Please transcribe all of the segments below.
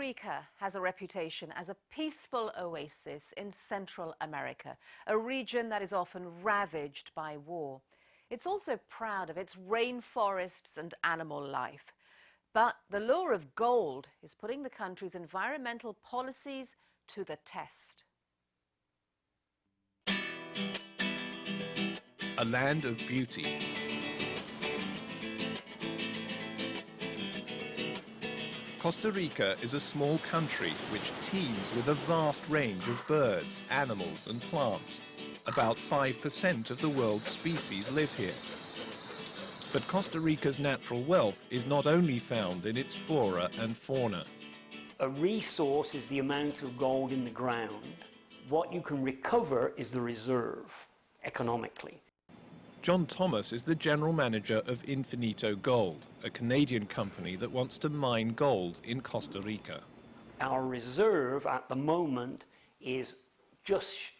Rica has a reputation as a peaceful oasis in Central America, a region that is often ravaged by war. It's also proud of its rainforests and animal life. But the lure of gold is putting the country's environmental policies to the test. A land of beauty. Costa Rica is a small country which teems with a vast range of birds, animals and plants. About 5% of the world's species live here. But Costa Rica's natural wealth is not only found in its flora and fauna. A resource is the amount of gold in the ground. What you can recover is the reserve, economically. John Thomas is the general manager of Infinito Gold, a Canadian company that wants to mine gold in Costa Rica. Our reserve at the moment is just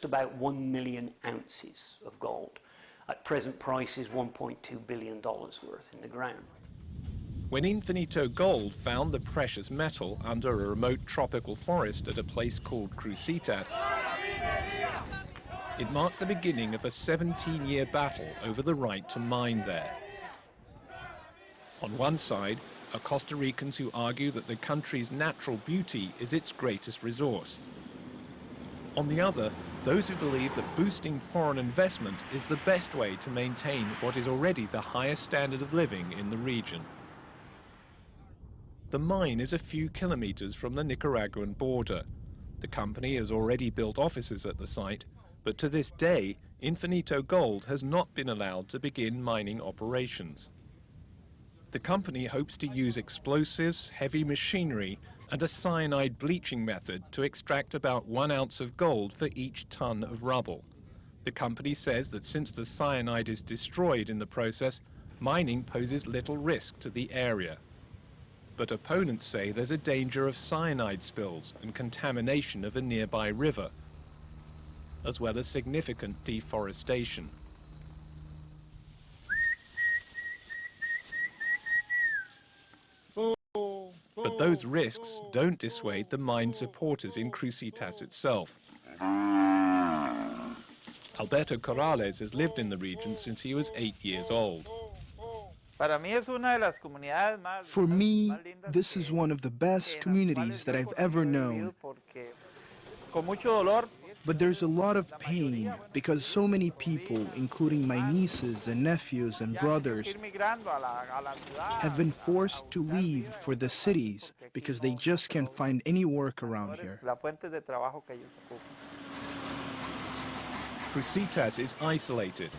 about 1 million ounces of gold. At present prices, $1.2 billion worth in the ground. When Infinito Gold found the precious metal under a remote tropical forest at a place called Crucitas, it marked the beginning of a 17-year battle over the right to mine there. On one side are Costa Ricans who argue that the country's natural beauty is its greatest resource. On the other, those who believe that boosting foreign investment is the best way to maintain what is already the highest standard of living in the region. The mine is a few kilometers from the Nicaraguan border. The company has already built offices at the site, but to this day, Infinito Gold has not been allowed to begin mining operations. The company hopes to use explosives, heavy machinery, and a cyanide bleaching method to extract about 1 ounce of gold for each ton of rubble. The company says that since the cyanide is destroyed in the process, mining poses little risk to the area. But opponents say there's a danger of cyanide spills and contamination of a nearby river, as well as significant deforestation. But those risks don't dissuade the mine supporters in Crucitas itself. Alberto Corrales has lived in the region since he was 8 years old. For me, this is one of the best communities that I've ever known. But there's a lot of pain because so many people, including my nieces and nephews and brothers, have been forced to leave for the cities because they just can't find any work around here. Crucitas is isolated,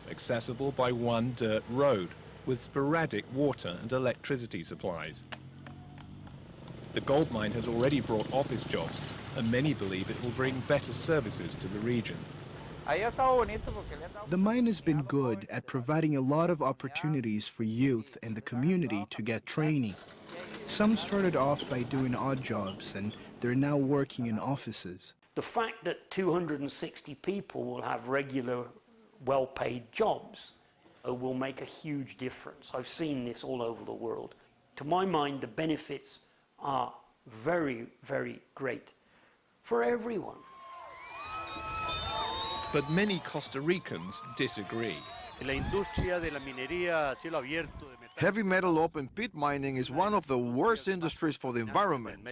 accessible by one dirt road with sporadic water and electricity supplies. The gold mine has already brought office jobs, and many believe it will bring better services to the region. The mine has been good at providing a lot of opportunities for youth and the community to get training. Some started off by doing odd jobs, and they're now working in offices. The fact that 260 people will have regular, well-paid jobs will make a huge difference. I've seen this all over the world. To my mind, the benefits are very, very great for everyone. But many Costa Ricans disagree. Heavy metal open pit mining is one of the worst industries for the environment.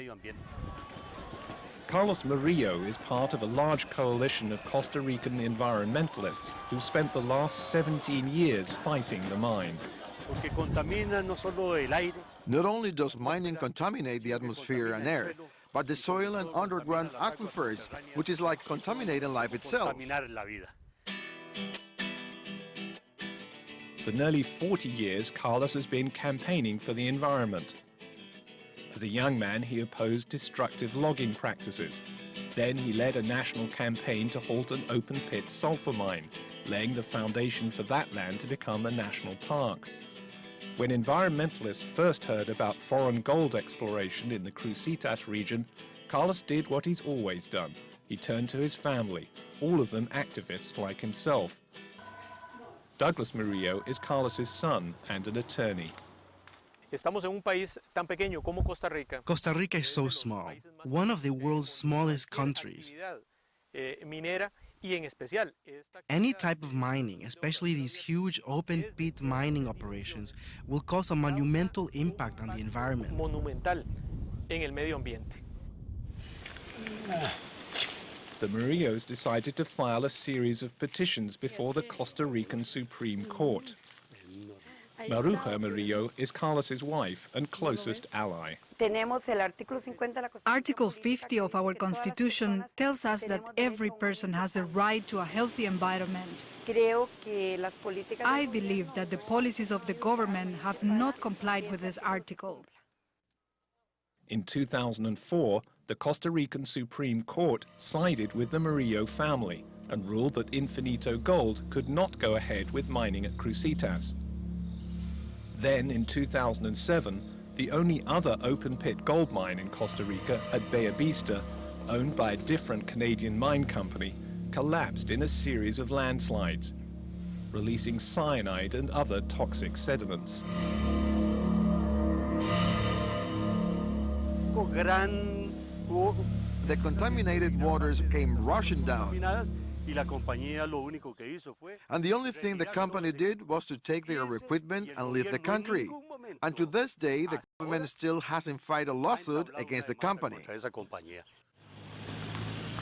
Carlos Murillo is part of a large coalition of Costa Rican environmentalists who've spent the last 17 years fighting the mine. Not only does mining contaminate the atmosphere and air, but the soil and underground aquifers, which is like contaminating life itself. For nearly 40 years, Carlos has been campaigning for the environment. As a young man, he opposed destructive logging practices. Then he led a national campaign to halt an open-pit sulfur mine, laying the foundation for that land to become a national park. When environmentalists first heard about foreign gold exploration in the Crucitas region, Carlos did what he's always done. He turned to his family, all of them activists like himself. Douglas Murillo is Carlos's son and an attorney. Estamos en un país tan pequeño como Costa Rica. Costa Rica is so small, one of the world's smallest countries. Minera y en especial Any type of mining, especially these huge open-pit mining operations, will cause a monumental impact on the environment. monumental en el medio ambiente. The Murillos decided to file a series of petitions before the Costa Rican Supreme Court. Maruja Murillo is Carlos's wife and closest ally. Article 50 of our Constitution tells us that every person has a right to a healthy environment. I believe that the policies of the government have not complied with this article. In 2004, the Costa Rican Supreme Court sided with the Murillo family and ruled that Infinito Gold could not go ahead with mining at Crucitas. Then, in 2007, the only other open-pit gold mine in Costa Rica at Bellavista, owned by a different Canadian mine company, collapsed in a series of landslides, releasing cyanide and other toxic sediments. The contaminated waters came rushing down, and the only thing the company did was to take their equipment and leave the country. And to this day, the government still hasn't filed a lawsuit against the company.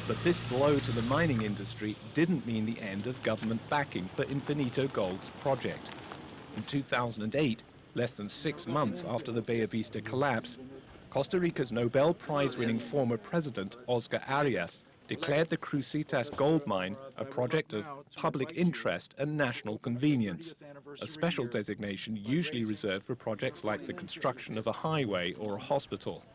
But this blow to the mining industry didn't mean the end of government backing for Infinito Gold's project. In 2008, less than 6 months after the Bellavista collapse, Costa Rica's Nobel Prize-winning former president, Oscar Arias, declared the Crucitas gold mine a project of public interest and national convenience, a special designation usually reserved for projects like the construction of a highway or a hospital.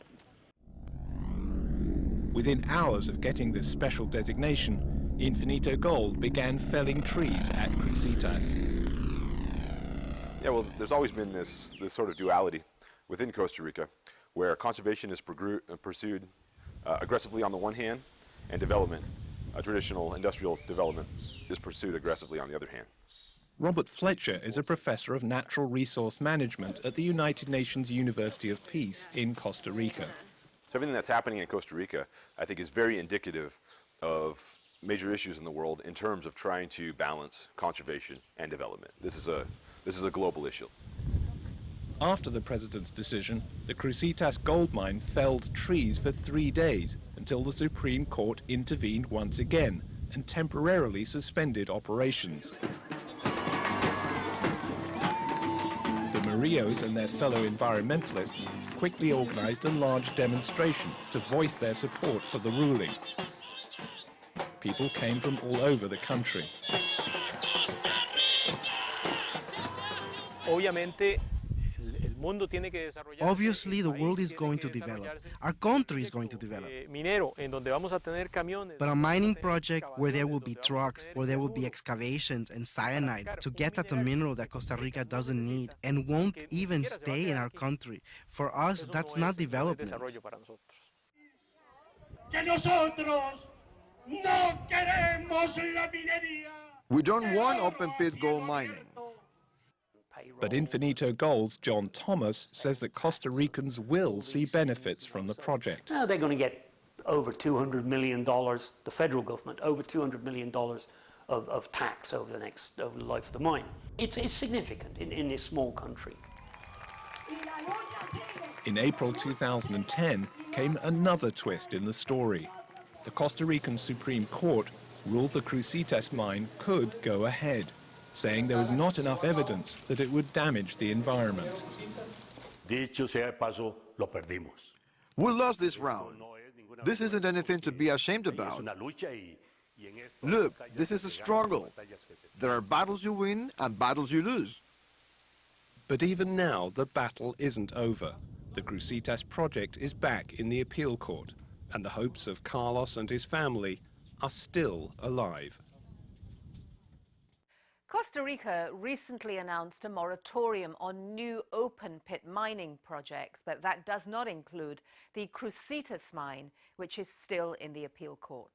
Within hours of getting this special designation, Infinito Gold began felling trees at Crucitas. Yeah, well, there's always been this sort of duality within Costa Rica, where conservation is pursued aggressively on the one hand, and development, traditional industrial development, is pursued aggressively on the other hand. Robert Fletcher is a professor of natural resource management at the United Nations University of Peace in Costa Rica. So everything that's happening in Costa Rica, I think, is very indicative of major issues in the world in terms of trying to balance conservation and development. This is a global issue. After the president's decision, the Crucitas gold mine felled trees for 3 days until the Supreme Court intervened once again and temporarily suspended operations. The Murillos and their fellow environmentalists quickly organized a large demonstration to voice their support for the ruling. People came from all over the country. Obviously, the world is going to develop. Our country is going to develop. But a mining project where there will be trucks, where there will be excavations and cyanide to get at a mineral that Costa Rica doesn't need and won't even stay in our country. For us, that's not development. We don't want open-pit gold mining. But Infinito Gold's John Thomas says that Costa Ricans will see benefits from the project. Now they're going to get over $200 million, the federal government, over $200 million of tax over the life of the mine. It's significant in this small country. In April 2010 came another twist in the story. The Costa Rican Supreme Court ruled the Crucitas mine could go ahead, saying there was not enough evidence that it would damage the environment. We lost this round. This isn't anything to be ashamed about. Look, this is a struggle. There are battles you win and battles you lose. But even now, the battle isn't over. The Crucitas project is back in the appeal court, and the hopes of Carlos and his family are still alive. Costa Rica recently announced a moratorium on new open-pit mining projects, but that does not include the Crucitas mine, which is still in the appeal court.